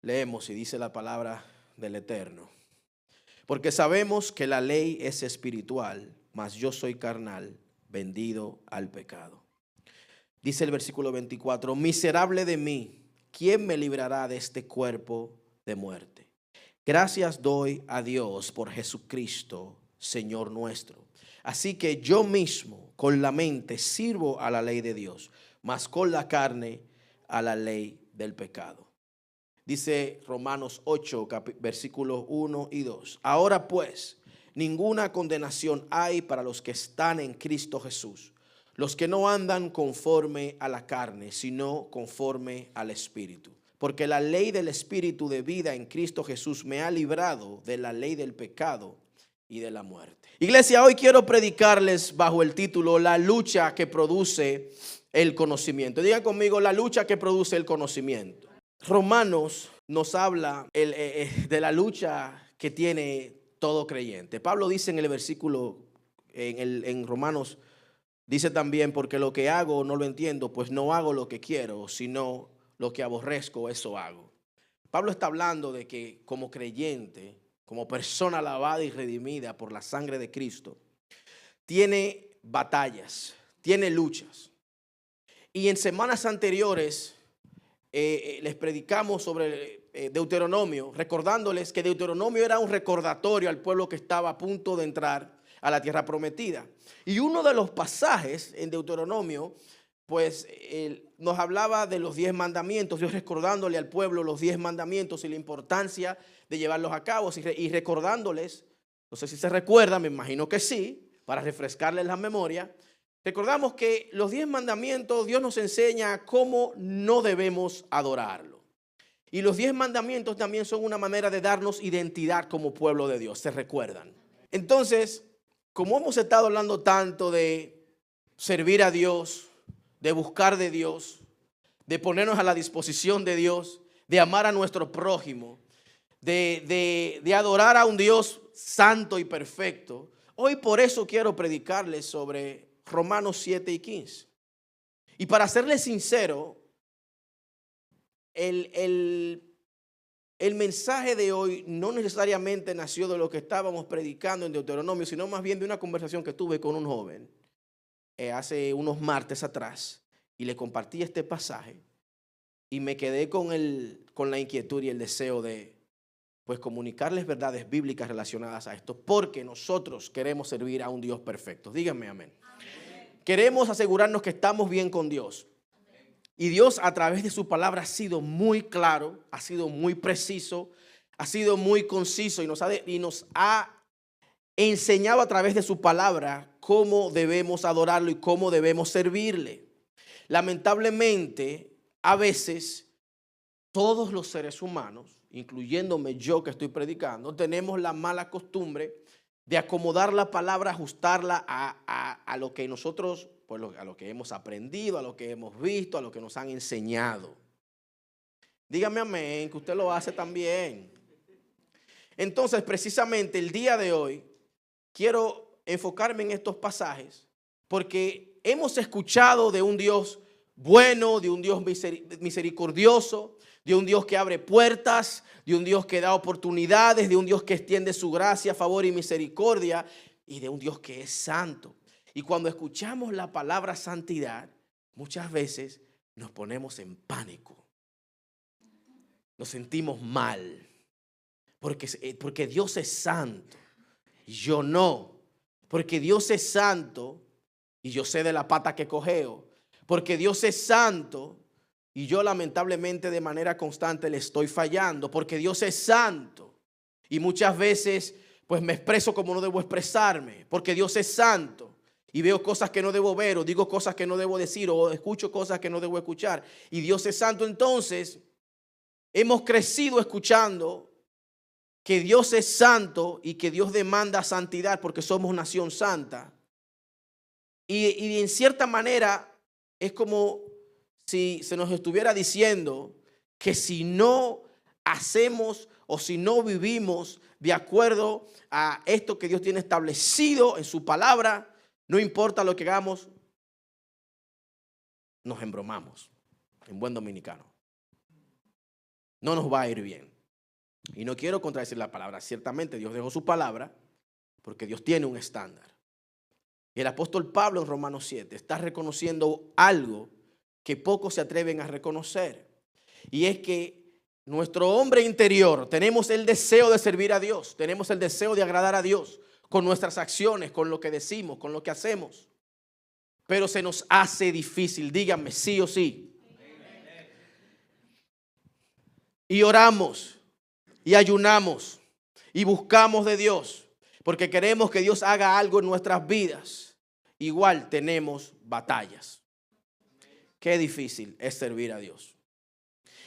Leemos y dice la palabra del Eterno. Porque sabemos que la ley es espiritual, mas yo soy carnal, vendido al pecado. Dice el versículo 24, miserable de mí, ¿quién me librará de este cuerpo de muerte? Gracias doy a Dios por Jesucristo, Señor nuestro. Así que yo mismo con la mente sirvo a la ley de Dios, mas con la carne a la ley del pecado. Dice Romanos 8, versículos 1 y 2. Ahora pues, ninguna condenación hay para los que están en Cristo Jesús, los que no andan conforme a la carne, sino conforme al Espíritu. Porque la ley del Espíritu de vida en Cristo Jesús me ha librado de la ley del pecado y de la muerte. Iglesia, hoy quiero predicarles bajo el título La lucha que produce el conocimiento. Digan conmigo, la lucha que produce el conocimiento. Romanos nos habla de la lucha que tiene todo creyente. Pablo dice en el versículo, en Romanos, dice también, porque lo que hago no lo entiendo, pues no hago lo que quiero, sino lo que aborrezco, eso hago. Pablo está hablando de que como creyente, como persona lavada y redimida por la sangre de Cristo, tiene batallas, tiene luchas. Y en semanas anteriores les predicamos sobre Deuteronomio, recordándoles que Deuteronomio era un recordatorio al pueblo que estaba a punto de entrar a la tierra prometida. Y uno de los pasajes en Deuteronomio, pues nos hablaba de los 10 mandamientos, Dios recordándole al pueblo los 10 mandamientos y la importancia de llevarlos a cabo y recordándoles, no sé si se recuerdan, me imagino que sí, para refrescarles la memoria. Recordamos que los 10 mandamientos Dios nos enseña cómo no debemos adorarlo. Y los 10 mandamientos también son una manera de darnos identidad como pueblo de Dios, ¿se recuerdan? Entonces, como hemos estado hablando tanto de servir a Dios, de buscar de Dios, de ponernos a la disposición de Dios, de amar a nuestro prójimo, de adorar a un Dios santo y perfecto, hoy por eso quiero predicarles sobre Romanos 7 y 15. Y para serles sincero, el mensaje de hoy no necesariamente nació de lo que estábamos predicando en Deuteronomio, sino más bien de una conversación que tuve con un joven hace unos martes atrás y le compartí este pasaje y me quedé con la inquietud y el deseo de pues comunicarles verdades bíblicas relacionadas a esto, porque nosotros queremos servir a un Dios perfecto. Díganme amén. Queremos asegurarnos que estamos bien con Dios. Y Dios a través de su palabra ha sido muy claro, ha sido muy preciso, ha sido muy conciso y nos ha enseñado a través de su palabra cómo debemos adorarlo y cómo debemos servirle. Lamentablemente, a veces todos los seres humanos, incluyéndome yo que estoy predicando, tenemos la mala costumbre de acomodar la palabra, ajustarla a lo que nosotros, pues a lo que hemos aprendido, a lo que hemos visto, a lo que nos han enseñado. Dígame amén, que usted lo hace también. Entonces, precisamente el día de hoy, quiero enfocarme en estos pasajes, porque hemos escuchado de un Dios bueno, de un Dios misericordioso, de un Dios que abre puertas, de un Dios que da oportunidades, de un Dios que extiende su gracia, favor y misericordia, y de un Dios que es santo. Y cuando escuchamos la palabra santidad, muchas veces nos ponemos en pánico, nos sentimos mal, porque Dios es santo y yo no, porque Dios es santo y yo sé de la pata que cojeo, porque Dios es santo y yo lamentablemente de manera constante le estoy fallando, porque Dios es santo y muchas veces pues me expreso como no debo expresarme, porque Dios es santo y veo cosas que no debo ver, o digo cosas que no debo decir, o escucho cosas que no debo escuchar, y Dios es santo. Entonces hemos crecido escuchando que Dios es santo y que Dios demanda santidad porque somos nación santa, y en cierta manera es como si se nos estuviera diciendo que si no hacemos o si no vivimos de acuerdo a esto que Dios tiene establecido en su palabra, no importa lo que hagamos, nos embromamos, en buen dominicano. no nos va a ir bien. Y no quiero contradecir la palabra. Ciertamente Dios dejó su palabra porque Dios tiene un estándar. Y el apóstol Pablo en Romanos 7 está reconociendo algo que pocos se atreven a reconocer. Y es que nuestro hombre interior tenemos el deseo de servir a Dios, tenemos el deseo de agradar a Dios con nuestras acciones, con lo que decimos, con lo que hacemos. Pero se nos hace difícil, díganme, sí o sí. Y oramos y ayunamos y buscamos de Dios porque queremos que Dios haga algo en nuestras vidas. Igual tenemos batallas. Qué difícil es servir a Dios.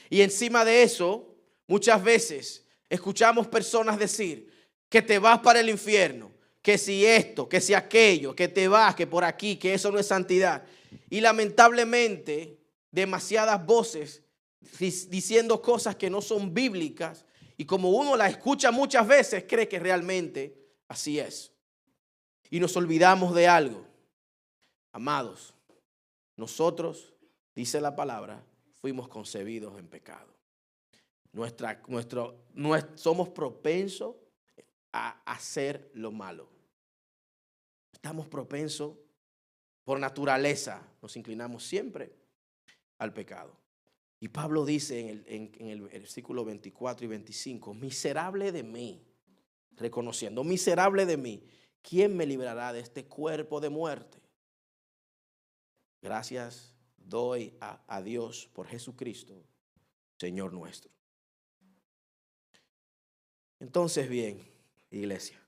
Y encima de eso, muchas veces escuchamos personas decir que te vas para el infierno, que si esto, que si aquello, que te vas, que por aquí, que eso no es santidad. Y lamentablemente, demasiadas voces diciendo cosas que no son bíblicas, y como uno las escucha muchas veces, cree que realmente así es. Y nos olvidamos de algo. Amados, nosotros, dice la palabra, fuimos concebidos en pecado. Somos propensos a hacer lo malo. Estamos propensos por naturaleza, nos inclinamos siempre al pecado. Y Pablo dice en el versículo 24 y 25, miserable de mí, reconociendo, miserable de mí, ¿quién me librará de este cuerpo de muerte? Gracias doy a Dios por Jesucristo, Señor nuestro. Entonces, bien, iglesia,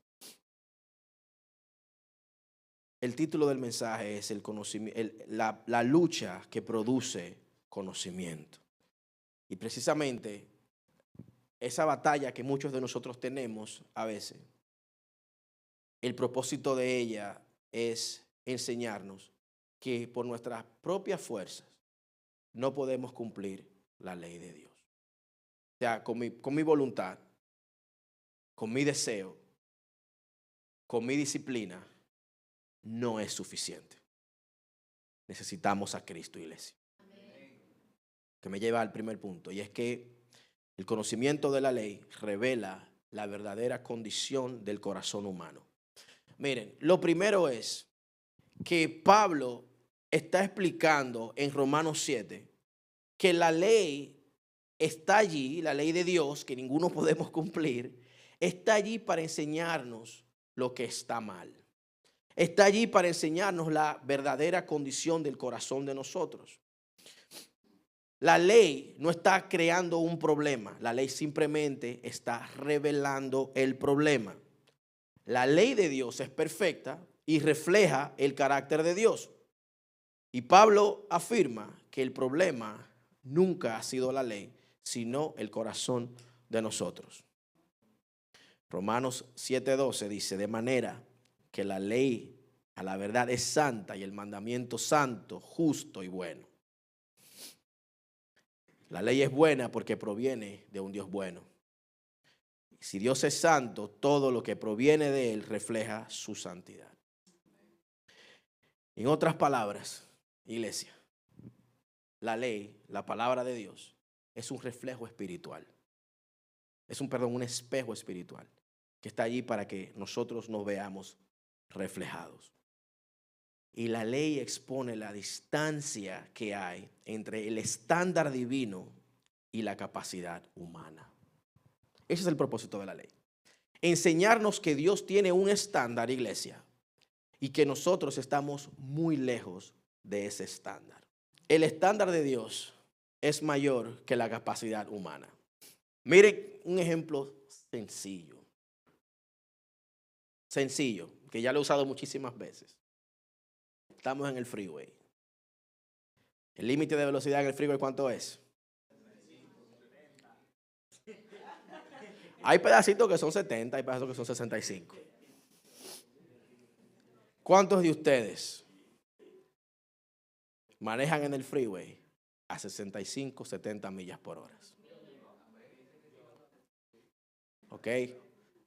el título del mensaje es el conocimiento, la lucha que produce conocimiento. Y precisamente esa batalla que muchos de nosotros tenemos a veces, el propósito de ella es enseñarnos que por nuestras propias fuerzas no podemos cumplir la ley de Dios. O sea, con mi voluntad, con mi deseo, con mi disciplina, no es suficiente. Necesitamos a Cristo, iglesia. Que me lleva al primer punto, y es que el conocimiento de la ley revela la verdadera condición del corazón humano. Miren, lo primero es que Pablo está explicando en Romanos 7 que la ley está allí, la ley de Dios, que ninguno podemos cumplir, está allí para enseñarnos lo que está mal. Está allí para enseñarnos la verdadera condición del corazón de nosotros. La ley no está creando un problema, la ley simplemente está revelando el problema. La ley de Dios es perfecta y refleja el carácter de Dios. Y Pablo afirma que el problema nunca ha sido la ley, sino el corazón de nosotros. Romanos 7:12 dice, de manera que la ley a la verdad es santa y el mandamiento santo, justo y bueno. La ley es buena porque proviene de un Dios bueno. Si Dios es santo, todo lo que proviene de Él refleja su santidad. En otras palabras, iglesia, la ley, la palabra de Dios, es un reflejo espiritual. Un espejo espiritual que está allí para que nosotros nos veamos reflejados. Y la ley expone la distancia que hay entre el estándar divino y la capacidad humana. Ese es el propósito de la ley. Enseñarnos que Dios tiene un estándar, iglesia, y que nosotros estamos muy lejos de ese estándar. El estándar de Dios es mayor que la capacidad humana. Miren un ejemplo sencillo. Sencillo, que ya lo he usado muchísimas veces. Estamos en el freeway. ¿El límite de velocidad en el freeway cuánto es? Hay pedacitos que son 70, hay pedacitos que son 65. ¿Cuántos de ustedes manejan en el freeway a 65, 70 millas por hora? ¿Ok?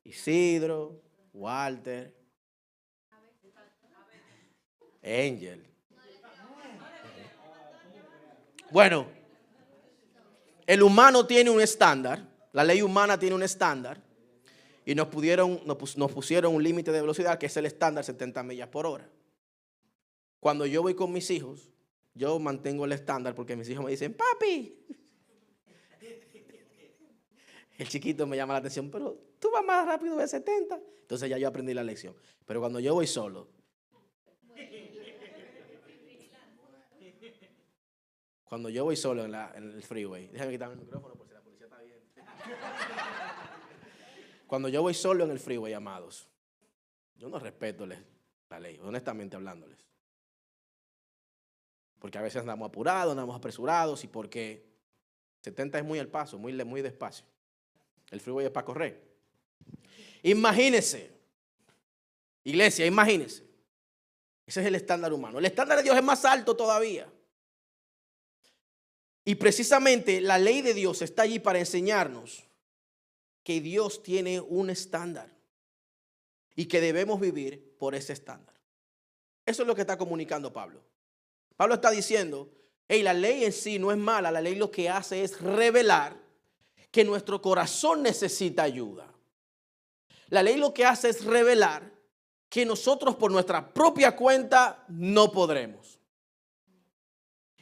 Isidro, Walter, Angel. Bueno, el humano tiene un estándar, la ley humana tiene un estándar, y nos pusieron un límite de velocidad que es el estándar 70 millas por hora. Cuando yo voy con mis hijos, yo mantengo el estándar porque mis hijos me dicen, papi. El chiquito me llama la atención, pero tú vas más rápido de 70. Entonces ya yo aprendí la lección. Pero cuando yo voy solo, en el freeway, déjame quitarme el micrófono por si la policía está viendo. Cuando yo voy solo en el freeway, amados, yo no respeto la ley, honestamente hablándoles. Porque a veces andamos apurados, andamos apresurados y porque 70 es muy al paso, muy despacio. El freeway es para correr. Imagínense, iglesia, imagínense. Ese es el estándar humano. El estándar de Dios es más alto todavía. Y precisamente la ley de Dios está allí para enseñarnos que Dios tiene un estándar y que debemos vivir por ese estándar. Eso es lo que está comunicando Pablo. Pablo está diciendo, hey, la ley en sí no es mala, la ley lo que hace es revelar que nuestro corazón necesita ayuda. La ley lo que hace es revelar que nosotros por nuestra propia cuenta no podremos.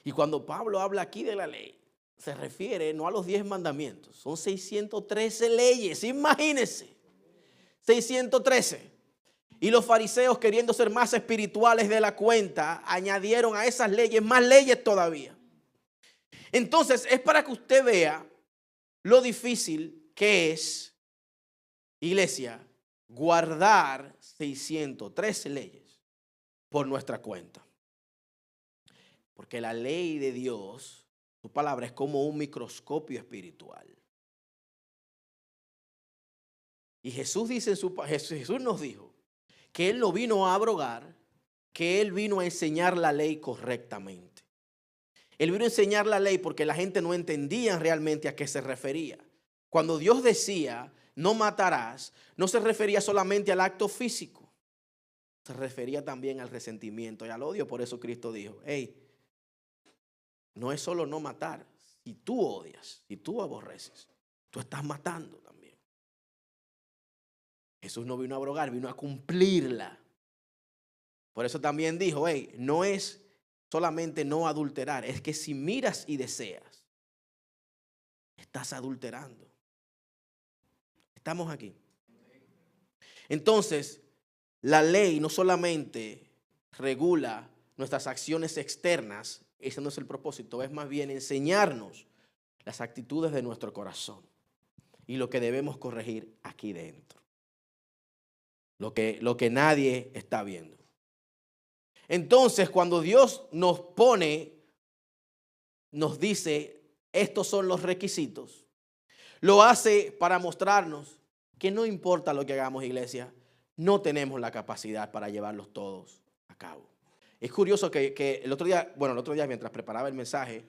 Y cuando Pablo habla aquí de la ley, se refiere no a los 10 mandamientos, son 613 leyes, imagínense, 613. Y los fariseos, queriendo ser más espirituales de la cuenta, añadieron a esas leyes más leyes todavía. Entonces, es para que usted vea lo difícil que es, iglesia, guardar 613 leyes por nuestra cuenta. Porque la ley de Dios, su palabra, es como un microscopio espiritual. Y Jesús nos dijo que Él no vino a abrogar, que Él vino a enseñar la ley correctamente. Él vino a enseñar la ley porque la gente no entendía realmente a qué se refería. Cuando Dios decía, no matarás, no se refería solamente al acto físico. Se refería también al resentimiento y al odio. Por eso Cristo dijo, hey, no es solo no matar. Si tú odias, si tú aborreces, tú estás matando también. Jesús no vino a abrogar, vino a cumplirla. Por eso también dijo, hey, no es solamente no adulterar, es que si miras y deseas, estás adulterando. Estamos aquí. Entonces, la ley no solamente regula nuestras acciones externas, ese no es el propósito, es más bien enseñarnos las actitudes de nuestro corazón y lo que debemos corregir aquí dentro. Lo que nadie está viendo. Entonces, cuando Dios nos dice, estos son los requisitos, lo hace para mostrarnos que no importa lo que hagamos, iglesia, no tenemos la capacidad para llevarlos todos a cabo. Es curioso que el otro día mientras preparaba el mensaje,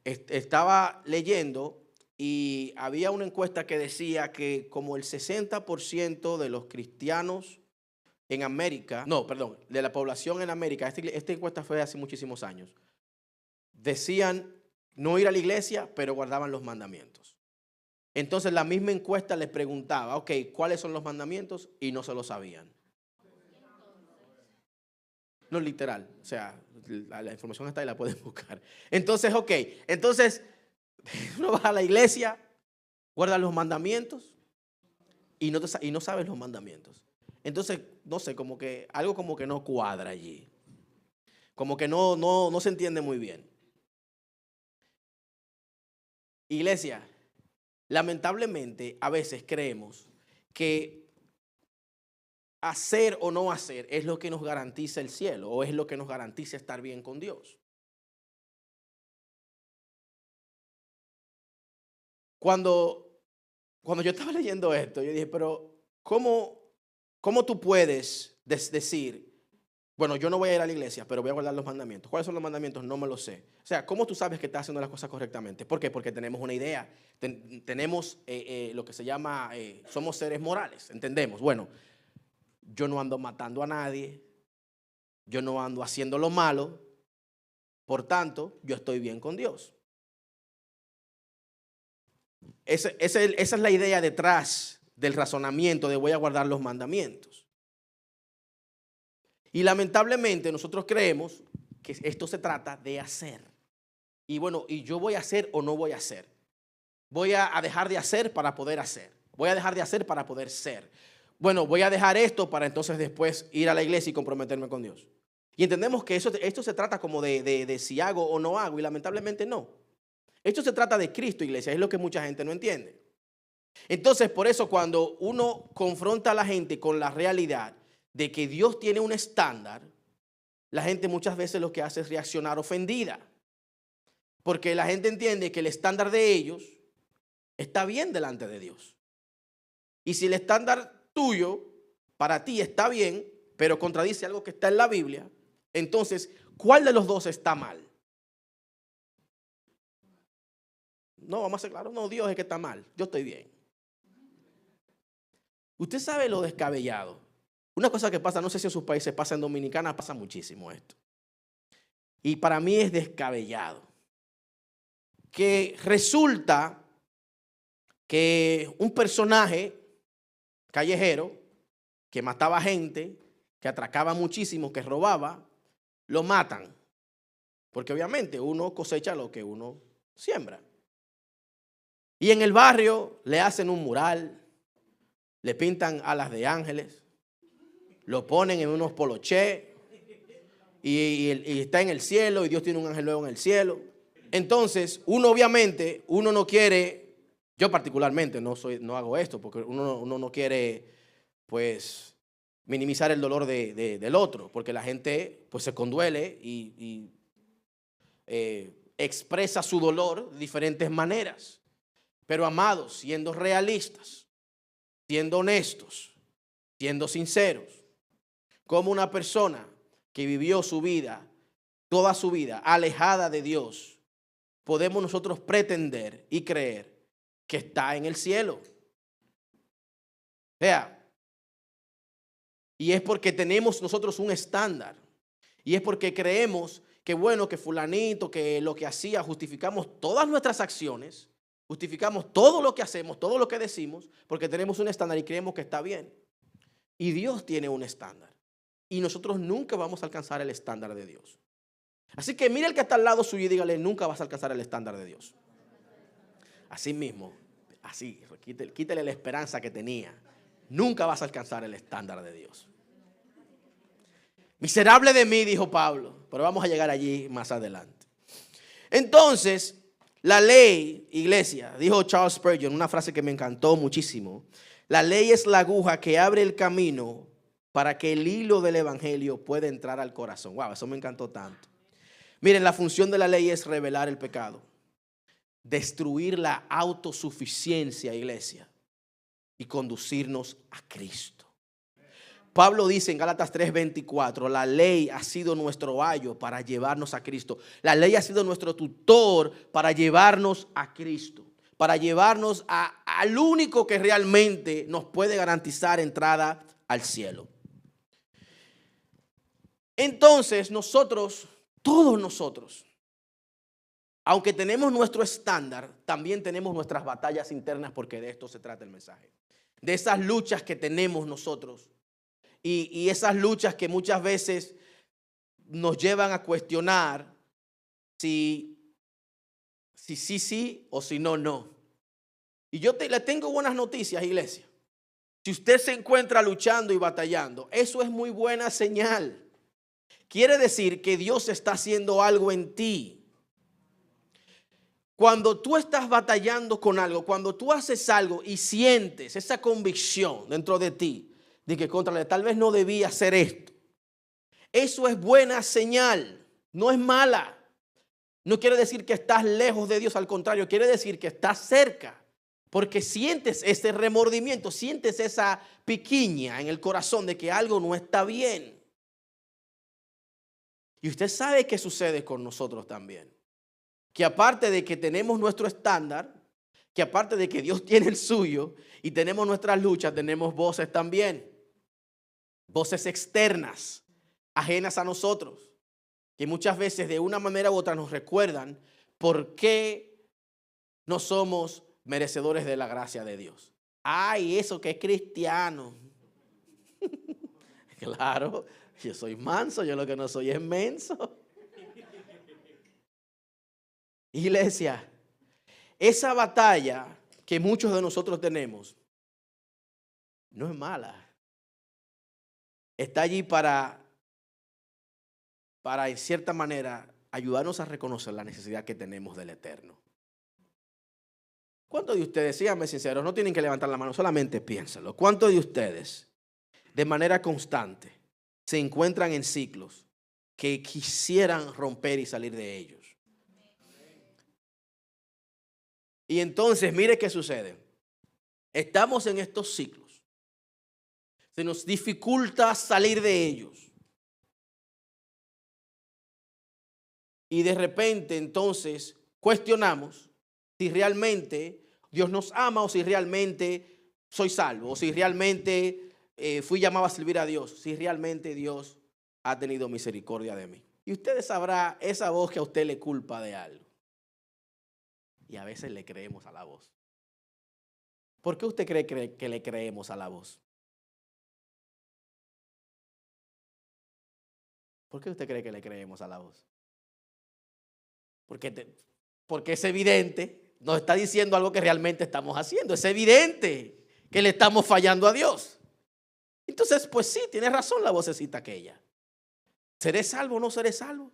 estaba leyendo y había una encuesta que decía que como el 60% de los cristianos en América, de la población en América, esta encuesta fue hace muchísimos años, decían no ir a la iglesia, pero guardaban los mandamientos. Entonces la misma encuesta les preguntaba, ok, ¿cuáles son los mandamientos? Y no se lo sabían. No literal, o sea, la información está ahí, la pueden buscar. Entonces, ok, uno va a la iglesia, guarda los mandamientos y no sabes los mandamientos. Entonces, no sé, algo como que no cuadra allí. Como que no se entiende muy bien. Iglesia, lamentablemente a veces creemos que hacer o no hacer es lo que nos garantiza el cielo o es lo que nos garantiza estar bien con Dios. Cuando yo estaba leyendo esto, yo dije, pero ¿cómo tú puedes decir, bueno, yo no voy a ir a la iglesia, pero voy a guardar los mandamientos? ¿Cuáles son los mandamientos? No me lo sé. O sea, ¿cómo tú sabes que estás haciendo las cosas correctamente? ¿Por qué? Porque tenemos una idea. Tenemos lo que se llama, somos seres morales, entendemos. Bueno, yo no ando matando a nadie, yo no ando haciendo lo malo, por tanto, yo estoy bien con Dios. Esa es la idea detrás del razonamiento de voy a guardar los mandamientos. Y lamentablemente nosotros creemos que esto se trata de hacer. Y bueno, ¿y yo voy a hacer o no voy a hacer? Voy a dejar de hacer para poder hacer. Voy a dejar de hacer para poder ser. Bueno, voy a dejar esto para entonces después ir a la iglesia y comprometerme con Dios. Y entendemos que esto se trata como de si hago o no hago, y lamentablemente no. Esto se trata de Cristo, iglesia, es lo que mucha gente no entiende. Entonces, por eso cuando uno confronta a la gente con la realidad de que Dios tiene un estándar, la gente muchas veces lo que hace es reaccionar ofendida. Porque la gente entiende que el estándar de ellos está bien delante de Dios. Y si el estándar tuyo para ti está bien, pero contradice algo que está en la Biblia, entonces, ¿cuál de los dos está mal? No, vamos a ser claros, no, Dios es que está mal, yo estoy bien. Usted sabe lo descabellado. Una cosa que pasa, no sé si en sus países pasa, en Dominicana pasa muchísimo esto. Y para mí es descabellado. Que resulta que un personaje callejero que mataba gente, que atracaba muchísimo, que robaba, lo matan. Porque obviamente uno cosecha lo que uno siembra. Y en el barrio le hacen un mural, le pintan alas de ángeles, lo ponen en unos poloché y está en el cielo y Dios tiene un ángel nuevo en el cielo. Entonces, uno obviamente, uno no quiere, yo particularmente no hago esto porque uno no quiere, pues, minimizar el dolor del otro, porque la gente, pues, se conduele y expresa su dolor de diferentes maneras. Pero, amados, siendo realistas, siendo honestos, siendo sinceros, como una persona que vivió su vida, toda su vida, alejada de Dios, podemos nosotros pretender y creer que está en el cielo. Vea, y es porque tenemos nosotros un estándar. Y es porque creemos que bueno, que fulanito, que lo que hacía, justificamos todas nuestras acciones, justificamos todo lo que hacemos, todo lo que decimos, porque tenemos un estándar y creemos que está bien. Y Dios tiene un estándar. Y nosotros nunca vamos a alcanzar el estándar de Dios. Así que mire el que está al lado suyo y dígale, nunca vas a alcanzar el estándar de Dios. Así mismo, así, quítale la esperanza que tenía. Nunca vas a alcanzar el estándar de Dios. Miserable de mí, dijo Pablo, pero vamos a llegar allí más adelante. Entonces, la ley, iglesia, dijo Charles Spurgeon, una frase que me encantó muchísimo. La ley es la aguja que abre el camino para que el hilo del evangelio pueda entrar al corazón. Wow, eso me encantó tanto. Miren, la función de la ley es revelar el pecado, destruir la autosuficiencia, iglesia, y conducirnos a Cristo. Pablo dice en Gálatas 3:24, la ley ha sido nuestro ayo para llevarnos a Cristo. La ley ha sido nuestro tutor para llevarnos a Cristo, para llevarnos al único que realmente nos puede garantizar entrada al cielo. Entonces nosotros, todos nosotros, aunque tenemos nuestro estándar, también tenemos nuestras batallas internas, porque de esto se trata el mensaje. De esas luchas que tenemos nosotros y esas luchas que muchas veces nos llevan a cuestionar si sí o si no. Y yo le tengo buenas noticias, iglesia. Si usted se encuentra luchando y batallando, eso es muy buena señal. Quiere decir que Dios está haciendo algo en ti. Cuando tú estás batallando con algo, cuando tú haces algo y sientes esa convicción dentro de ti de que tal vez no debía hacer esto, eso es buena señal, no es mala. No quiere decir que estás lejos de Dios, al contrario, quiere decir que estás cerca, porque sientes ese remordimiento, sientes esa piquiña en el corazón de que algo no está bien. Y usted sabe qué sucede con nosotros también. Que aparte de que tenemos nuestro estándar, que aparte de que Dios tiene el suyo y tenemos nuestras luchas, tenemos voces también. Voces externas, ajenas a nosotros, que muchas veces de una manera u otra nos recuerdan por qué no somos merecedores de la gracia de Dios. Ay, eso que es cristiano. Claro, yo soy manso, yo lo que no soy es menso. Iglesia, esa batalla que muchos de nosotros tenemos no es mala. Está allí para en cierta manera ayudarnos a reconocer la necesidad que tenemos del Eterno. ¿Cuántos de ustedes, síganme sinceros, no tienen que levantar la mano, solamente piénsalo? ¿Cuántos de ustedes de manera constante se encuentran en ciclos que quisieran romper y salir de ellos? Y entonces, mire qué sucede. Estamos en estos ciclos. Se nos dificulta salir de ellos. Y de repente, entonces, cuestionamos si realmente Dios nos ama o si realmente soy salvo o si realmente fui llamado a servir a Dios, si realmente Dios ha tenido misericordia de mí. Y usted sabrá esa voz que a usted le culpa de algo. Y a veces le creemos a la voz. ¿Por qué usted cree que le creemos a la voz? ¿Por qué usted cree que le creemos a la voz? Porque es evidente, nos está diciendo algo que realmente estamos haciendo. Es evidente que le estamos fallando a Dios. Entonces, pues sí, tiene razón la vocecita aquella. ¿Seré salvo o no seré salvo?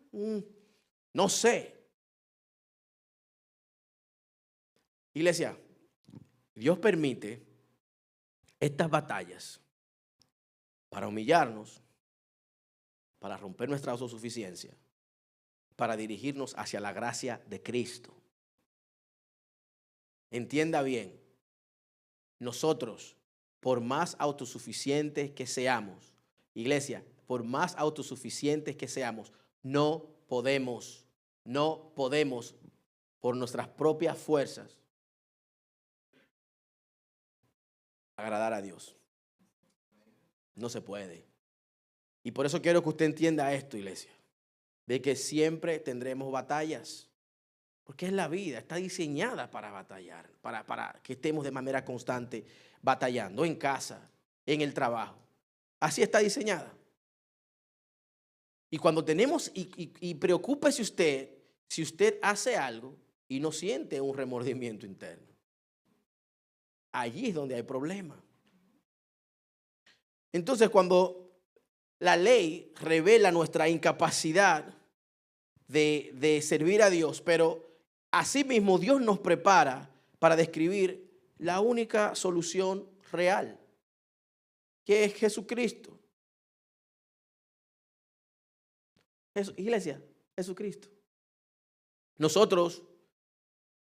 No sé. Iglesia, Dios permite estas batallas para humillarnos, para romper nuestra autosuficiencia, para dirigirnos hacia la gracia de Cristo. Entienda bien, nosotros, por más autosuficientes que seamos, iglesia, por más autosuficientes que seamos, no podemos por nuestras propias fuerzas agradar a Dios. No se puede. Y por eso quiero que usted entienda esto, iglesia, de que siempre tendremos batallas, porque es la vida, está diseñada para batallar, para que estemos de manera constante batallando en casa, en el trabajo. Así está diseñada. Y cuando tenemos, y preocúpese usted, si usted hace algo y no siente un remordimiento interno. Allí es donde hay problema. Entonces, cuando la ley revela nuestra incapacidad de servir a Dios, pero asimismo Dios nos prepara para describir la única solución real, que es Jesucristo. Iglesia, Jesucristo. Nosotros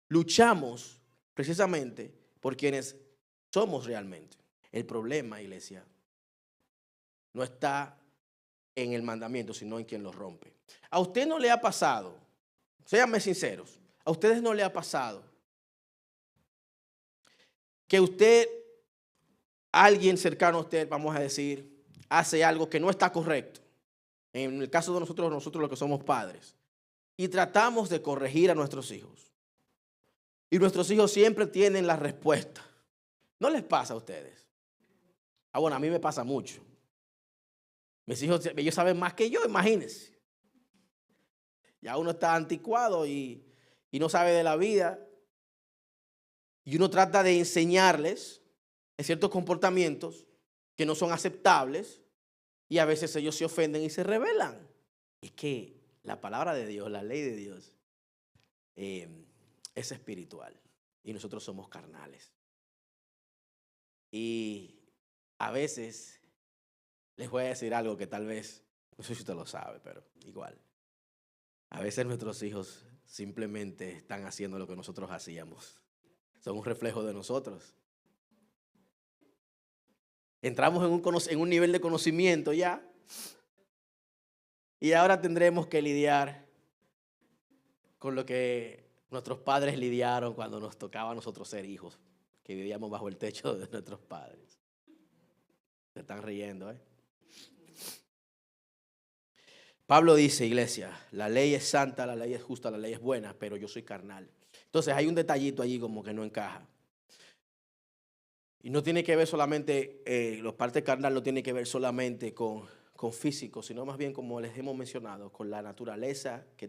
luchamos precisamente por quienes somos realmente. El problema, iglesia, no está en el mandamiento, sino en quien lo rompe. ¿A usted no le ha pasado? Séanme sinceros. ¿A ustedes no le ha pasado que usted, alguien cercano a usted, vamos a decir, hace algo que no está correcto? En el caso de nosotros los que somos padres, y tratamos de corregir a nuestros hijos. Y nuestros hijos siempre tienen la respuesta. ¿No les pasa a ustedes? Bueno, a mí me pasa mucho. Mis hijos, ellos saben más que yo, imagínense. Ya uno está anticuado y no sabe de la vida. Y uno trata de enseñarles ciertos comportamientos que no son aceptables. Y a veces ellos se ofenden y se rebelan. Es que la palabra de Dios, la ley de Dios, es espiritual. Y nosotros somos carnales. Y a veces les voy a decir algo que tal vez, no sé si usted lo sabe, pero igual. A veces nuestros hijos simplemente están haciendo lo que nosotros hacíamos. Son un reflejo de nosotros. Entramos en un nivel de conocimiento ya. Y ahora tendremos que lidiar con lo que nuestros padres lidiaron cuando nos tocaba a nosotros ser hijos, que vivíamos bajo el techo de nuestros padres. Se están riendo, ¿eh? Pablo dice, iglesia, la ley es santa, la ley es justa, la ley es buena, pero yo soy carnal. Entonces hay un detallito allí como que no encaja. Y no tiene que ver solamente, los partes carnal no tiene que ver solamente con físico, sino más bien, como les hemos mencionado, con la naturaleza que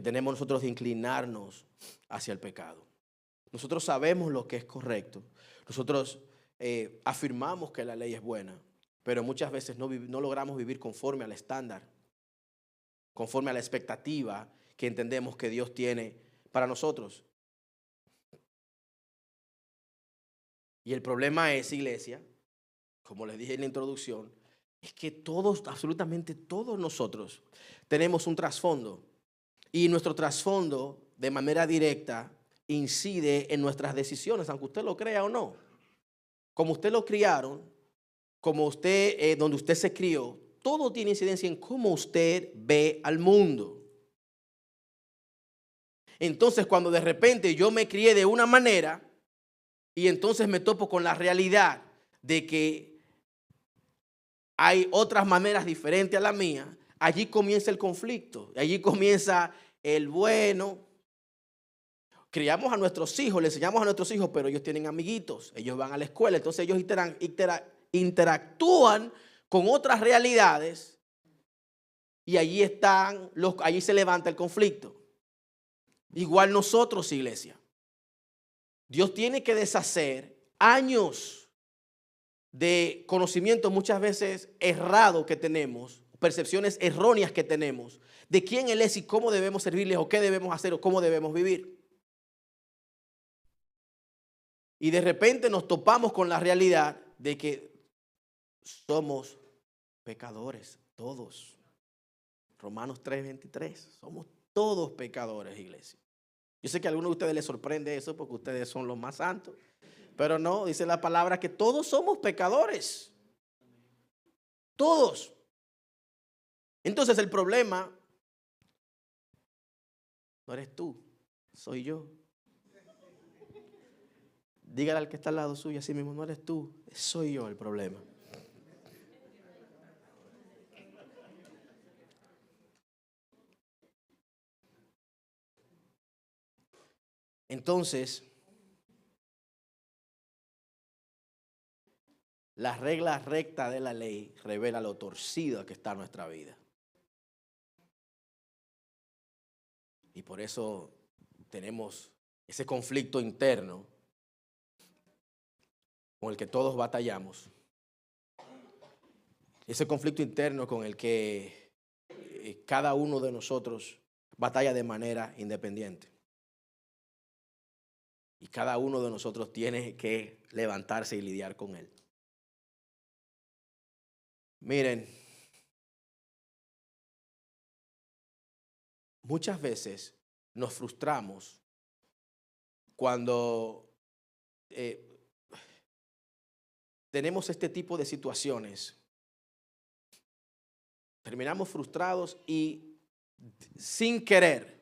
tenemos nosotros de inclinarnos hacia el pecado. Nosotros sabemos lo que es correcto. Nosotros afirmamos que la ley es buena, pero muchas veces no logramos vivir conforme al estándar, conforme a la expectativa que entendemos que Dios tiene para nosotros. Y el problema es, iglesia, como les dije en la introducción, es que todos, absolutamente todos nosotros, tenemos un trasfondo. Y nuestro trasfondo, de manera directa, incide en nuestras decisiones, aunque usted lo crea o no. Como usted lo criaron, como usted, donde usted se crió, todo tiene incidencia en cómo usted ve al mundo. Entonces, cuando de repente yo me crié de una manera y entonces me topo con la realidad de que hay otras maneras diferentes a la mía, allí comienza el conflicto, allí comienza el bueno. Criamos a nuestros hijos, le enseñamos a nuestros hijos, pero ellos tienen amiguitos, ellos van a la escuela, entonces ellos interactúan con otras realidades y allí se levanta el conflicto. Igual nosotros, iglesia. Dios tiene que deshacer años de conocimiento muchas veces errado que tenemos, percepciones erróneas que tenemos de quién Él es y cómo debemos servirle o qué debemos hacer o cómo debemos vivir. Y de repente nos topamos con la realidad de que somos pecadores, todos. Romanos 3:23, somos todos pecadores, iglesia. Yo sé que a algunos de ustedes les sorprende eso porque ustedes son los más santos, pero no, dice la palabra que todos somos pecadores. Todos. Entonces el problema no eres tú, soy yo. Dígale al que está al lado suyo así mismo, no eres tú, soy yo el problema. Entonces, la regla recta de la ley revela lo torcido que está nuestra vida. Y por eso tenemos ese conflicto interno con el que todos batallamos. Ese conflicto interno con el que cada uno de nosotros batalla de manera independiente. Y cada uno de nosotros tiene que levantarse y lidiar con él. Miren, muchas veces nos frustramos cuando tenemos este tipo de situaciones. Terminamos frustrados y sin querer,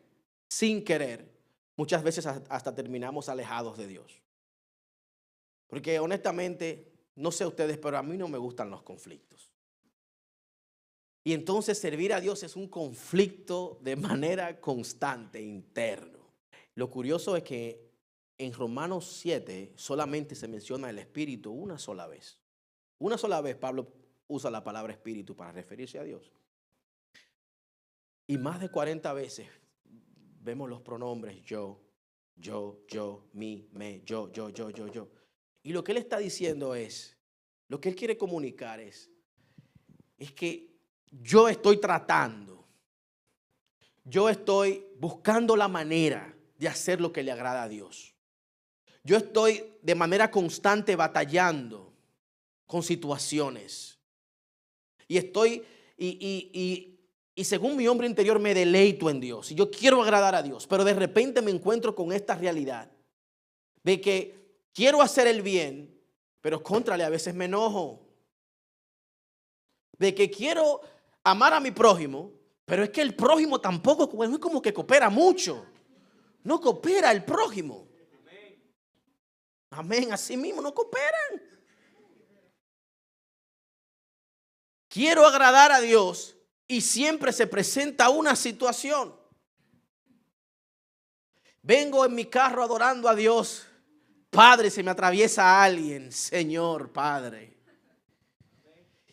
muchas veces hasta terminamos alejados de Dios. Porque honestamente, no sé ustedes, pero a mí no me gustan los conflictos. Y entonces servir a Dios es un conflicto de manera constante, interno. Lo curioso es que en Romanos 7 solamente se menciona el Espíritu una sola vez. Una sola vez Pablo usa la palabra Espíritu para referirse a Dios. Y más de 40 veces vemos los pronombres yo, mi, me, yo. Y lo que él está diciendo es, lo que él quiere comunicar es que yo estoy tratando, yo estoy buscando la manera de hacer lo que le agrada a Dios. Yo estoy de manera constante batallando con situaciones. Y estoy, y según mi hombre interior me deleito en Dios. Y yo quiero agradar a Dios. Pero de repente me encuentro con esta realidad de que quiero hacer el bien, pero contrale a veces me enojo. De que quiero amar a mi prójimo, pero es que el prójimo tampoco, no es como que coopera mucho. No coopera el prójimo. Amén, así mismo no cooperan. Quiero agradar a Dios y siempre se presenta una situación. Vengo en mi carro adorando a Dios. Padre, se me atraviesa alguien. Señor, Padre.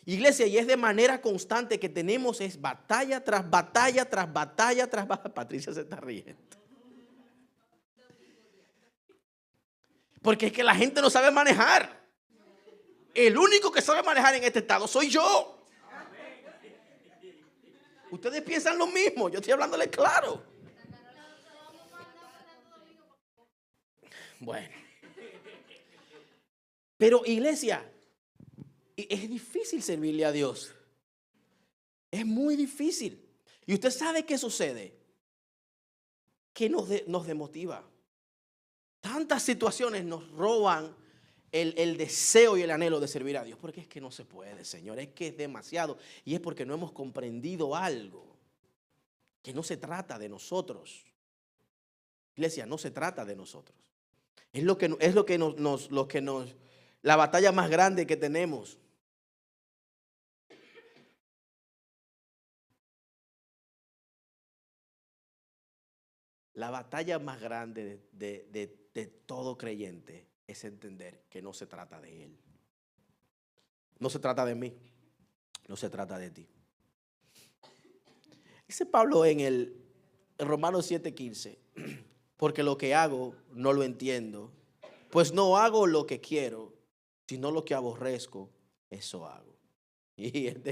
Iglesia, y es de manera constante que tenemos es batalla tras batalla, tras batalla, tras batalla. Patricia se está riendo. Porque es que la gente no sabe manejar. El único que sabe manejar en este estado soy yo. Ustedes piensan lo mismo. Yo estoy hablándole claro. Bueno. Pero iglesia, es difícil servirle a Dios. Es muy difícil. Y usted sabe qué sucede. Que nos demotiva. Tantas situaciones nos roban el deseo y el anhelo de servir a Dios. Porque es que no se puede, Señor. Es que es demasiado. Y es porque no hemos comprendido algo. Que no se trata de nosotros. Iglesia, no se trata de nosotros. Es lo que nos la batalla más grande que tenemos. La batalla más grande de todo creyente es entender que no se trata de él. No se trata de mí. No se trata de ti. Dice Pablo en Romanos 7:15, porque lo que hago no lo entiendo, pues no hago lo que quiero, sino lo que aborrezco, eso hago. Y él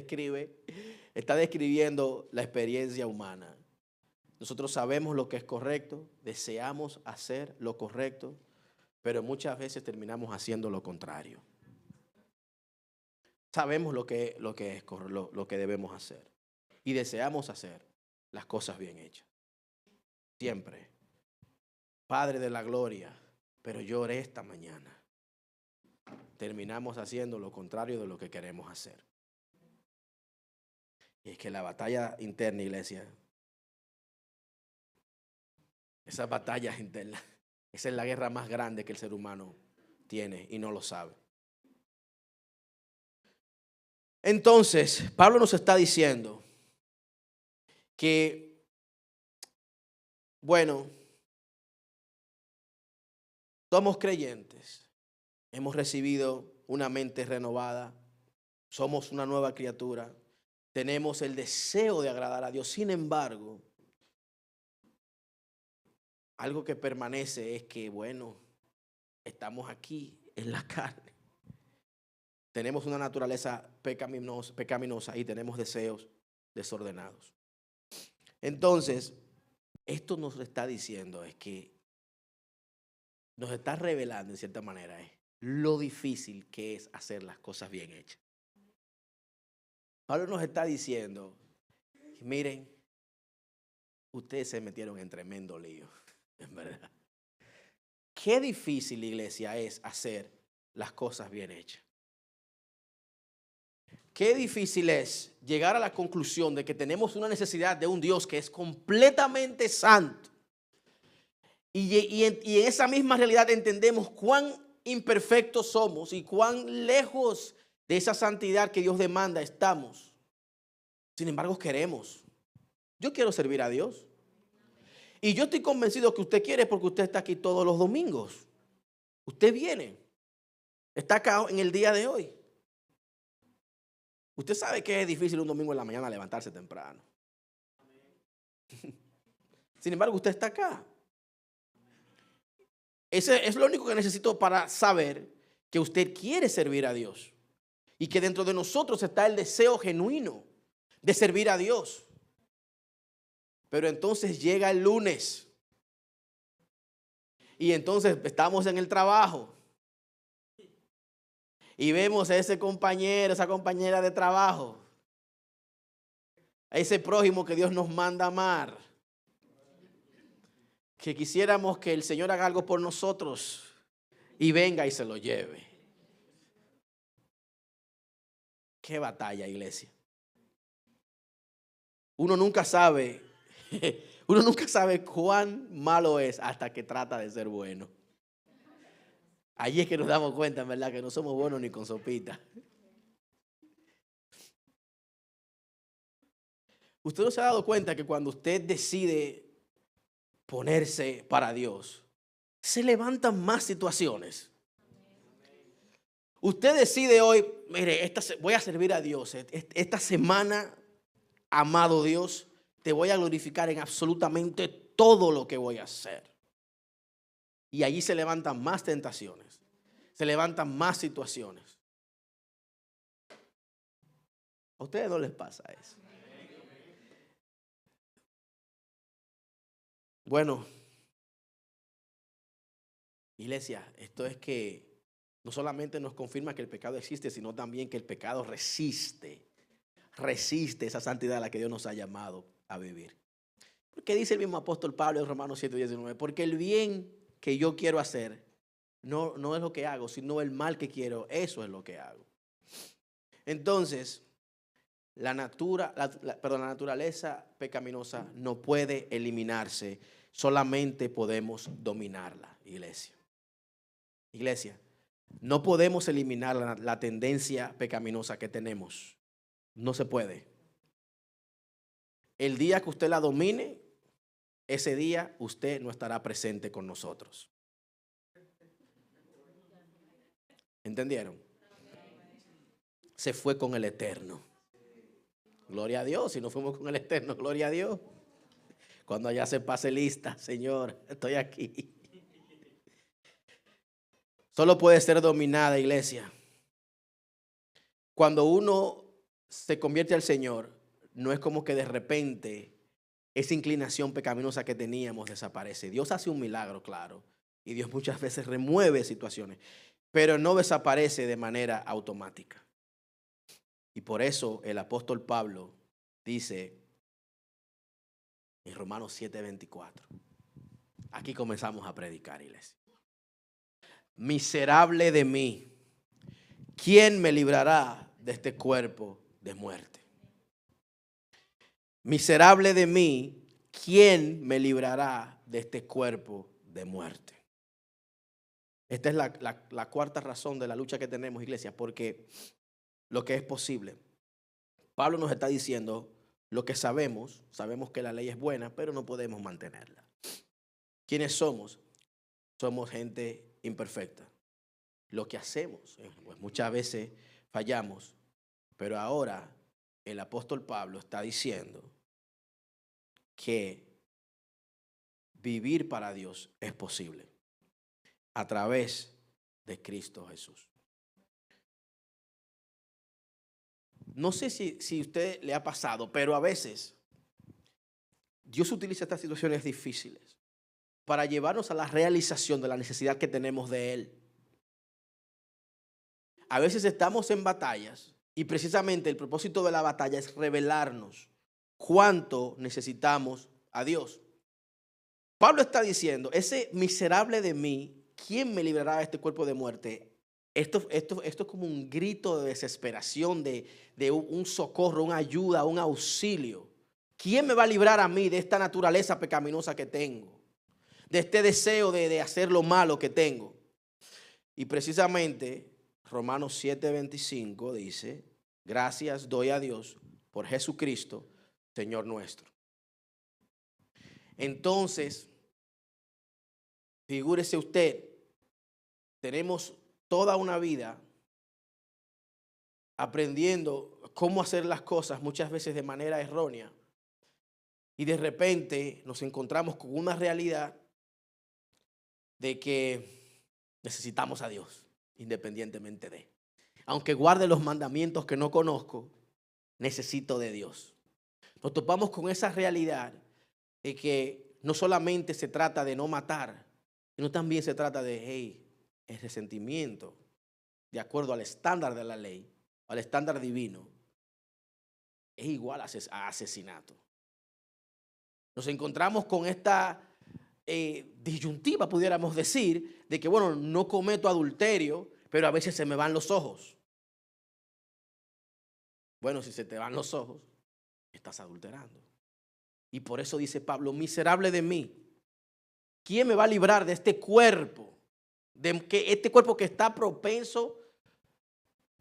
está describiendo la experiencia humana. Nosotros sabemos lo que es correcto, deseamos hacer lo correcto, pero muchas veces terminamos haciendo lo contrario. Sabemos lo que debemos hacer y deseamos hacer las cosas bien hechas. Siempre. Padre de la gloria, pero yo oré esta mañana. Terminamos haciendo lo contrario de lo que queremos hacer. Y es que la batalla interna, iglesia, esas batallas internas, esa es la guerra más grande que el ser humano tiene y no lo sabe. Entonces, Pablo nos está diciendo que, bueno, somos creyentes, hemos recibido una mente renovada, somos una nueva criatura, tenemos el deseo de agradar a Dios. Sin embargo, algo que permanece es que, bueno, estamos aquí en la carne. Tenemos una naturaleza pecaminosa y tenemos deseos desordenados. Entonces, esto nos está diciendo es que nos está revelando en cierta manera lo difícil que es hacer las cosas bien hechas. Pablo nos está diciendo, miren, ustedes se metieron en tremendo lío, en verdad. Qué difícil, iglesia, es hacer las cosas bien hechas. Qué difícil es llegar a la conclusión de que tenemos una necesidad de un Dios que es completamente santo. Y en esa misma realidad entendemos cuán imperfectos somos y cuán lejos de esa santidad que Dios demanda estamos. Sin embargo, queremos. Yo quiero servir a Dios. Y yo estoy convencido que usted quiere porque usted está aquí todos los domingos. Usted viene. Está acá en el día de hoy. Usted sabe que es difícil un domingo en la mañana levantarse temprano. Sin embargo, usted está acá. Ese es lo único que necesito para saber que usted quiere servir a Dios. Y que dentro de nosotros está el deseo genuino de servir a Dios. Pero entonces llega el lunes. Y entonces estamos en el trabajo. Y vemos a ese compañero, esa compañera de trabajo. A ese prójimo que Dios nos manda amar. Que quisiéramos que el Señor haga algo por nosotros y venga y se lo lleve. Qué batalla, iglesia. Uno nunca sabe cuán malo es hasta que trata de ser bueno. Allí es que nos damos cuenta, en verdad, que no somos buenos ni con sopita. Usted no se ha dado cuenta que cuando usted decide ponerse para Dios, se levantan más situaciones. Usted decide hoy, mire, voy a servir a Dios. Esta semana, amado Dios, te voy a glorificar en absolutamente todo lo que voy a hacer. Y allí se levantan más tentaciones, se levantan más situaciones. ¿A ustedes no les pasa eso? Bueno, iglesia, esto es que no solamente nos confirma que el pecado existe, sino también que el pecado resiste esa santidad a la que Dios nos ha llamado a vivir. Porque dice el mismo apóstol Pablo en Romanos 7:19, porque el bien que yo quiero hacer no es lo que hago, sino el mal que quiero, eso es lo que hago. Entonces, la naturaleza pecaminosa no puede eliminarse, solamente podemos dominarla, iglesia. Iglesia, no podemos eliminar la tendencia pecaminosa que tenemos. No se puede. El día que usted la domine, ese día usted no estará presente con nosotros. ¿Entendieron? Se fue con el Eterno. Gloria a Dios. Si no fuimos con el Eterno, gloria a Dios. Cuando allá se pase lista, Señor, estoy aquí. Solo puede ser dominada, iglesia. Cuando uno se convierte al Señor, no es como que de repente esa inclinación pecaminosa que teníamos desaparece. Dios hace un milagro, claro, y Dios muchas veces remueve situaciones, pero no desaparece de manera automática. Y por eso el apóstol Pablo dice en Romanos 7:24, aquí comenzamos a predicar, iglesia. Miserable de mí, ¿quién me librará de este cuerpo de muerte? Miserable de mí, ¿quién me librará de este cuerpo de muerte? Esta es la cuarta razón de la lucha que tenemos, iglesia, porque lo que es posible. Pablo nos está diciendo lo que sabemos que la ley es buena, pero no podemos mantenerla. ¿Quiénes somos? Somos gente imperfecta. Lo que hacemos, pues muchas veces fallamos, pero ahora el apóstol Pablo está diciendo que vivir para Dios es posible a través de Cristo Jesús. No sé si usted le ha pasado, pero a veces Dios utiliza estas situaciones difíciles para llevarnos a la realización de la necesidad que tenemos de Él. A veces estamos en batallas y precisamente el propósito de la batalla es revelarnos cuánto necesitamos a Dios. Pablo está diciendo, ese miserable de mí, ¿quién me librará de este cuerpo de muerte? Esto es como un grito de desesperación, de un socorro, una ayuda, un auxilio. ¿Quién me va a librar a mí de esta naturaleza pecaminosa que tengo? De este deseo de hacer lo malo que tengo. Y precisamente Romanos 7:25 dice, gracias doy a Dios por Jesucristo, Señor nuestro. Entonces, figúrese usted, tenemos toda una vida aprendiendo cómo hacer las cosas muchas veces de manera errónea. Y de repente nos encontramos con una realidad de que necesitamos a Dios, independientemente de. Aunque guarde los mandamientos que no conozco, necesito de Dios. Nos topamos con esa realidad de que no solamente se trata de no matar, sino también se trata de, el resentimiento, de acuerdo al estándar de la ley, al estándar divino, es igual a asesinato. Nos encontramos con esta disyuntiva, pudiéramos decir, de que, bueno, no cometo adulterio, pero a veces se me van los ojos. Bueno, si se te van los ojos, estás adulterando. Y por eso dice Pablo, miserable de mí, ¿quién me va a librar de este cuerpo? Este cuerpo que está propenso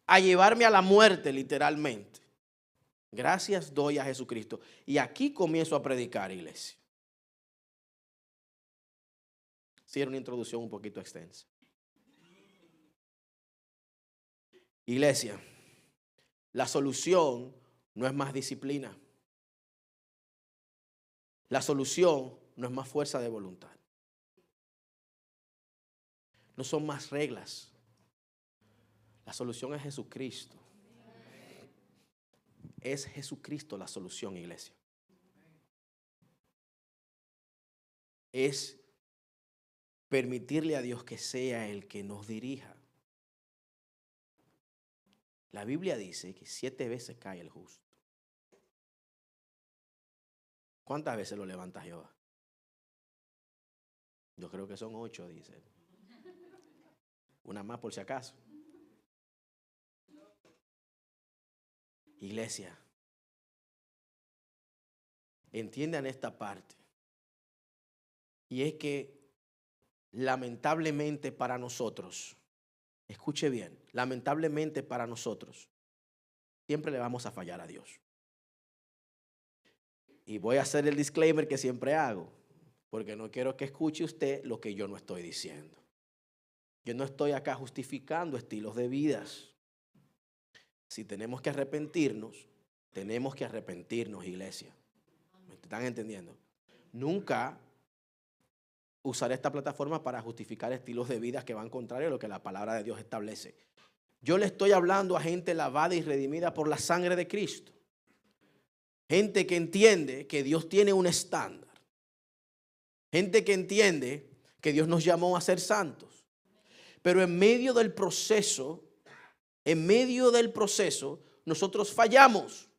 a llevarme a la muerte, literalmente. Gracias doy a Jesucristo. Y aquí comienzo a predicar, iglesia. Sí, era una introducción un poquito extensa. Iglesia, la solución no es más disciplina. La solución no es más fuerza de voluntad. No son más reglas. La solución es Jesucristo. Es Jesucristo la solución, iglesia. Es permitirle a Dios que sea el que nos dirija. La Biblia dice que 7 veces cae el justo. ¿Cuántas veces lo levanta Jehová? Yo creo que son 8, dice. Una más por si acaso. Iglesia, entiendan esta parte. Y es que lamentablemente para nosotros, escuche bien, lamentablemente para nosotros, siempre le vamos a fallar a Dios. Y voy a hacer el disclaimer que siempre hago, porque no quiero que escuche usted lo que yo no estoy diciendo. Yo no estoy acá justificando estilos de vidas. Si tenemos que arrepentirnos, iglesia. ¿Me están entendiendo? Nunca usaré esta plataforma para justificar estilos de vida que van contrario a lo que la palabra de Dios establece. Yo le estoy hablando a gente lavada y redimida por la sangre de Cristo. Gente que entiende que Dios tiene un estándar. Gente que entiende que Dios nos llamó a ser santos. Pero en medio del proceso, nosotros fallamos.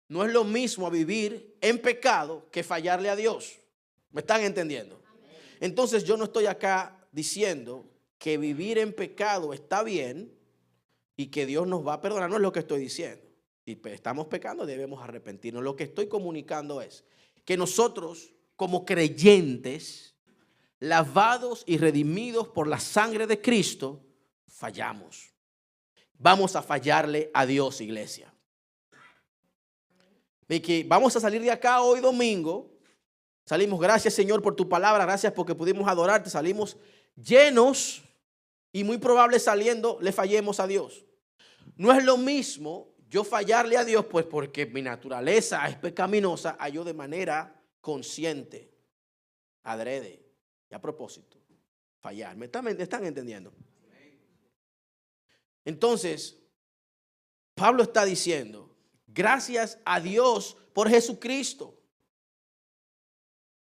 No es lo mismo a vivir en pecado que fallarle a Dios. ¿Me están entendiendo? Entonces yo no estoy acá diciendo que vivir en pecado está bien y que Dios nos va a perdonar. No es lo que estoy diciendo. Si estamos pecando debemos arrepentirnos. Lo que estoy comunicando es que nosotros como creyentes, lavados y redimidos por la sangre de Cristo, fallamos. Vamos a fallarle a Dios, iglesia. Y que vamos a salir de acá hoy domingo. Salimos, gracias Señor por tu palabra, gracias porque pudimos adorarte. Salimos llenos y muy probable saliendo le fallemos a Dios. No es lo mismo yo fallarle a Dios, pues porque mi naturaleza es pecaminosa, a yo de manera consciente, adrede y a propósito, fallar. ¿Me están entendiendo? Entonces, Pablo está diciendo, gracias a Dios por Jesucristo.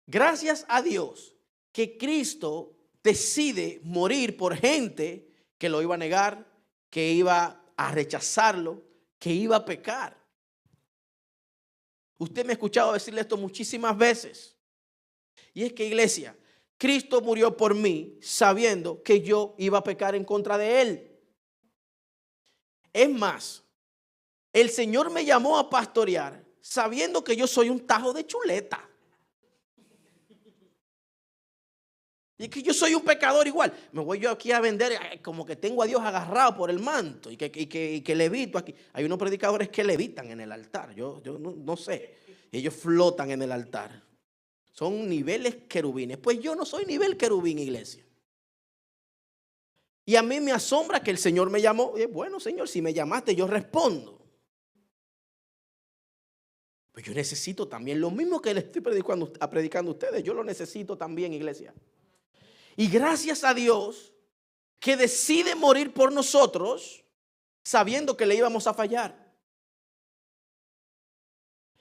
Gracias a Dios que Cristo decide morir por gente que lo iba a negar, que iba a rechazarlo, que iba a pecar. Usted me ha escuchado decirle esto muchísimas veces. Y es que, iglesia, Cristo murió por mí sabiendo que yo iba a pecar en contra de Él. Es más, el Señor me llamó a pastorear sabiendo que yo soy un tajo de chuleta. Y que yo soy un pecador igual. Me voy yo aquí a vender como que tengo a Dios agarrado por el manto y que levito aquí. Hay unos predicadores que levitan en el altar. Yo no sé. Ellos flotan en el altar. Son niveles querubines. Pues yo no soy nivel querubín, iglesia. Y a mí me asombra que el Señor me llamó. Bueno, Señor, si me llamaste, yo respondo. Pues yo necesito también lo mismo que le estoy predicando a ustedes. Yo lo necesito también, iglesia. Y gracias a Dios que decide morir por nosotros sabiendo que le íbamos a fallar.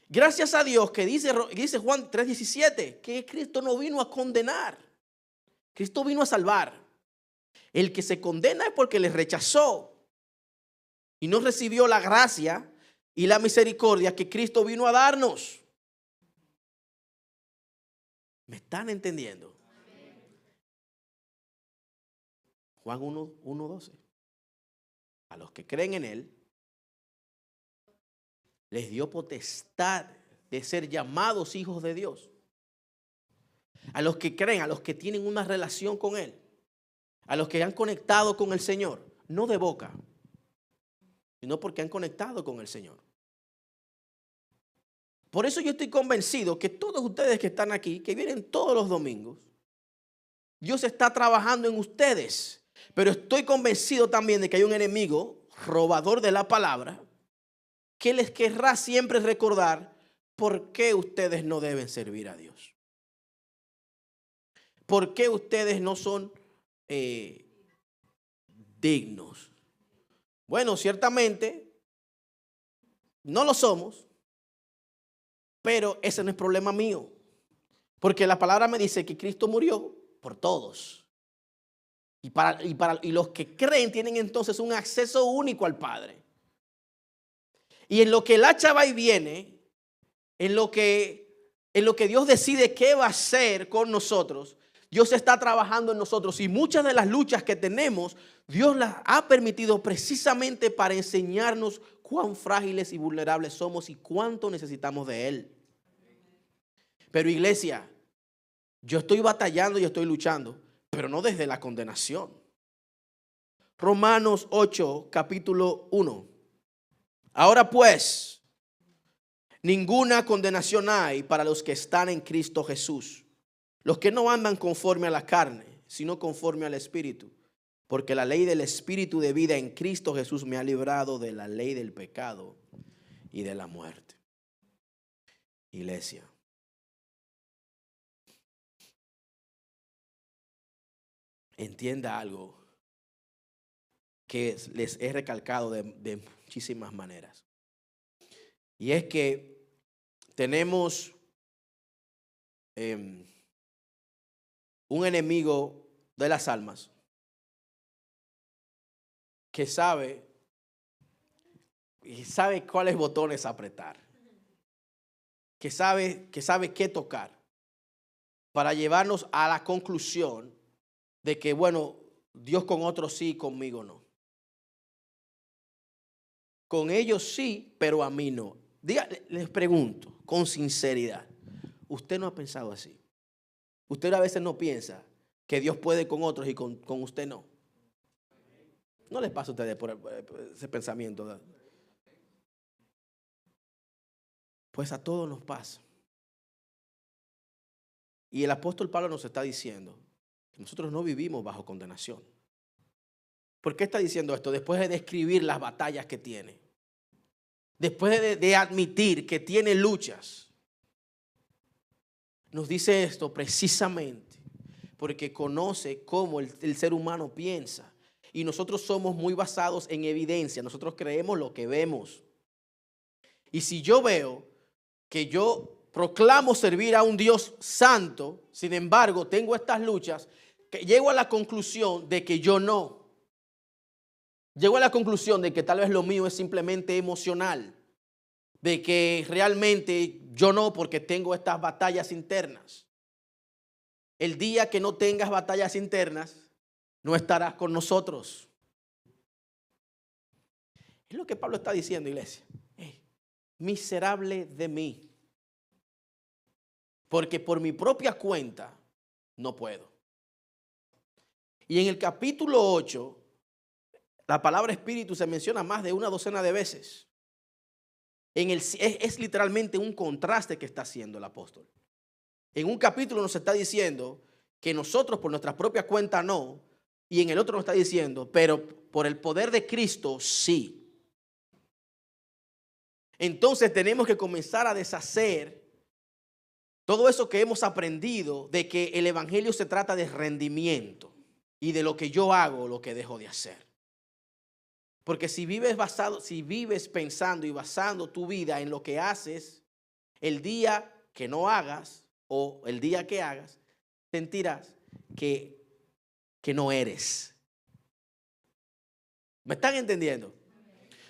Gracias a Dios que dice Juan 3:17 que Cristo no vino a condenar. Cristo vino a salvar. El que se condena es porque le rechazó y no recibió la gracia y la misericordia que Cristo vino a darnos. ¿Me están entendiendo? Juan 1:12. A los que creen en Él, les dio potestad de ser llamados hijos de Dios. A los que creen, a los que tienen una relación con Él, a los que han conectado con el Señor, no de boca, sino porque han conectado con el Señor. Por eso yo estoy convencido que todos ustedes que están aquí, que vienen todos los domingos, Dios está trabajando en ustedes. Pero estoy convencido también de que hay un enemigo robador de la palabra que les querrá siempre recordar por qué ustedes no deben servir a Dios. ¿Por qué ustedes no son dignos? Bueno, ciertamente no lo somos, pero ese no es problema mío. Porque la palabra me dice que Cristo murió por todos. Y los que creen tienen entonces un acceso único al Padre. Y en lo que el hacha va y viene, en lo que Dios decide qué va a hacer con nosotros, Dios está trabajando en nosotros. Y muchas de las luchas que tenemos, Dios las ha permitido precisamente para enseñarnos cuán frágiles y vulnerables somos y cuánto necesitamos de Él. Pero iglesia, yo estoy batallando y estoy luchando, pero no desde la condenación. Romanos 8, capítulo 1. Ahora pues, ninguna condenación hay para los que están en Cristo Jesús, los que no andan conforme a la carne, sino conforme al Espíritu. Porque la ley del Espíritu de vida en Cristo Jesús me ha librado de la ley del pecado y de la muerte. Iglesia, entienda algo que les he recalcado de muchísimas maneras. Y es que tenemos un enemigo de las almas que sabe cuáles botones apretar, que sabe qué tocar para llevarnos a la conclusión de que, bueno, Dios con otros sí, conmigo no. Con ellos sí, pero a mí no. Les pregunto con sinceridad, ¿usted no ha pensado así? Usted a veces no piensa que Dios puede con otros y con usted no. ¿No les pasa a ustedes por ese pensamiento, ¿verdad? Pues a todos nos pasa. Y el apóstol Pablo nos está diciendo que nosotros no vivimos bajo condenación. ¿Por qué está diciendo esto? Después de describir las batallas que tiene. Después de admitir que tiene luchas. Nos dice esto precisamente porque conoce cómo el ser humano piensa. Y nosotros somos muy basados en evidencia. Nosotros creemos lo que vemos. Y si yo veo que yo proclamo servir a un Dios santo, sin embargo tengo estas luchas, que llego a la conclusión de que yo no. Llego a la conclusión de que tal vez lo mío es simplemente emocional. De que realmente yo no, porque tengo estas batallas internas. El día que no tengas batallas internas, no estarás con nosotros. Es lo que Pablo está diciendo, iglesia. Miserable de mí. Porque por mi propia cuenta no puedo. Y en el capítulo 8, la palabra espíritu se menciona más de una docena de veces. Es literalmente un contraste que está haciendo el apóstol. En un capítulo nos está diciendo que nosotros por nuestra propia cuenta no, y en el otro nos está diciendo, pero por el poder de Cristo sí. Entonces tenemos que comenzar a deshacer todo eso que hemos aprendido de que el evangelio se trata de rendimiento y de lo que yo hago, lo que dejo de hacer. Porque si vives pensando y basando tu vida en lo que haces, el día que no hagas o el día que hagas, sentirás que no eres. ¿Me están entendiendo?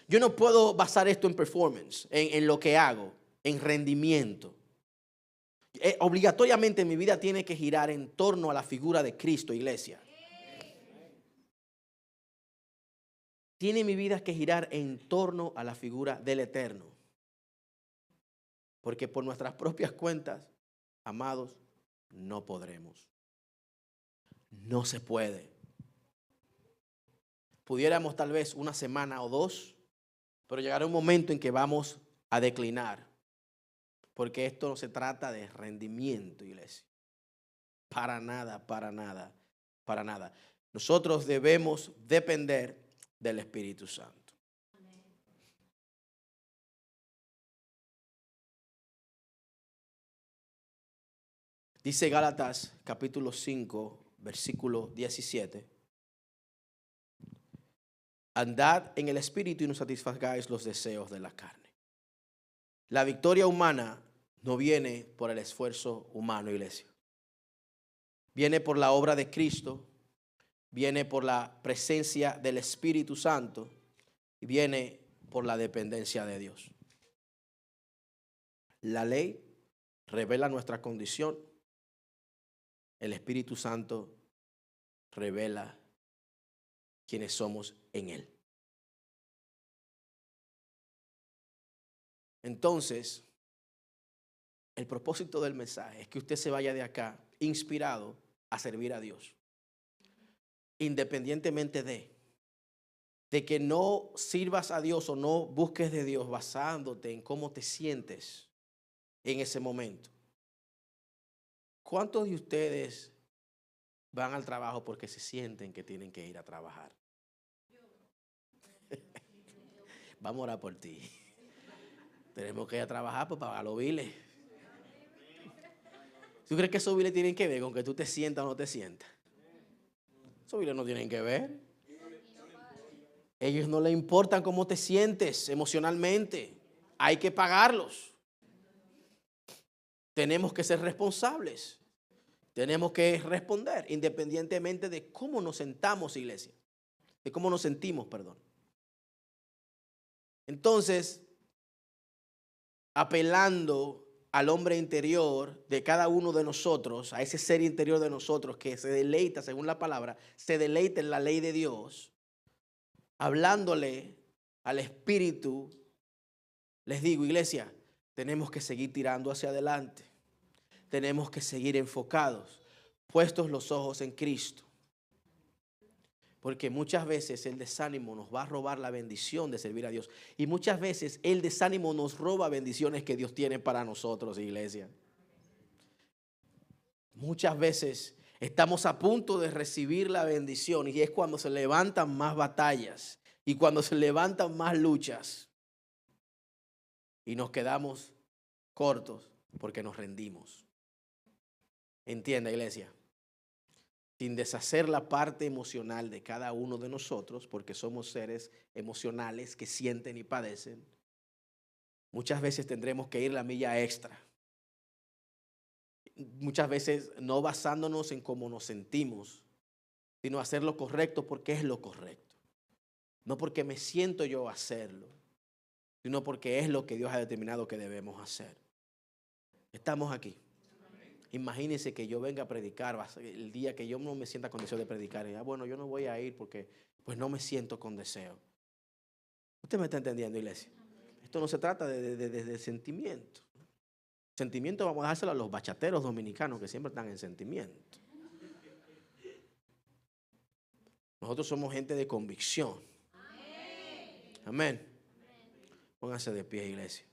Yo no puedo basar esto en performance, en lo que hago, en rendimiento. Obligatoriamente mi vida tiene que girar en torno a la figura de Cristo, iglesia. Tiene mi vida que girar en torno a la figura del Eterno. Porque por nuestras propias cuentas, amados, no podremos. No se puede. Pudiéramos tal vez una semana o dos, pero llegará un momento en que vamos a declinar. Porque esto no se trata de rendimiento, iglesia. Para nada, para nada. para nada. Nosotros debemos depender del Espíritu Santo. Dice Gálatas capítulo 5, versículo 17. Andad en el Espíritu y no satisfagáis los deseos de la carne. La victoria humana no viene por el esfuerzo humano, iglesia. Viene por la obra de Cristo, viene por la presencia del Espíritu Santo y viene por la dependencia de Dios. La ley revela nuestra condición. El Espíritu Santo revela quiénes somos en Él. Entonces, el propósito del mensaje es que usted se vaya de acá inspirado a servir a Dios. Independientemente de que no sirvas a Dios o no busques de Dios basándote en cómo te sientes en ese momento. ¿Cuántos de ustedes van al trabajo porque se sienten que tienen que ir a trabajar? Vamos a orar por ti. Tenemos que ir a trabajar para pagar los biles. ¿Tú crees que esos biles tienen que ver con que tú te sientas o no te sientas? Esos biles no tienen que ver. Ellos no les importan cómo te sientes emocionalmente. Hay que pagarlos. Tenemos que ser responsables. Tenemos que responder independientemente de cómo nos sentamos, iglesia. De cómo nos sentimos, perdón. Entonces, apelando al hombre interior de cada uno de nosotros, a ese ser interior de nosotros que se deleita, según la palabra, se deleita en la ley de Dios, hablándole al Espíritu, les digo, iglesia, tenemos que seguir tirando hacia adelante. Tenemos que seguir enfocados, puestos los ojos en Cristo. Porque muchas veces el desánimo nos va a robar la bendición de servir a Dios. Y muchas veces el desánimo nos roba bendiciones que Dios tiene para nosotros, iglesia. Muchas veces estamos a punto de recibir la bendición y es cuando se levantan más batallas y cuando se levantan más luchas. Y nos quedamos cortos porque nos rendimos. Entienda, iglesia. Sin deshacer la parte emocional de cada uno de nosotros, porque somos seres emocionales que sienten y padecen, muchas veces tendremos que ir la milla extra. Muchas veces no basándonos en cómo nos sentimos, sino hacer lo correcto porque es lo correcto. No porque me siento yo hacerlo, sino porque es lo que Dios ha determinado que debemos hacer. Estamos aquí. Imagínense que yo venga a predicar el día que yo no me sienta con deseo de predicar. Bueno, yo no voy a ir porque pues no me siento con deseo. ¿Usted me está entendiendo, iglesia? Esto no se trata de sentimiento. Sentimiento vamos a dárselo a los bachateros dominicanos que siempre están en sentimiento. Nosotros somos gente de convicción. Amén. Pónganse de pie, iglesia.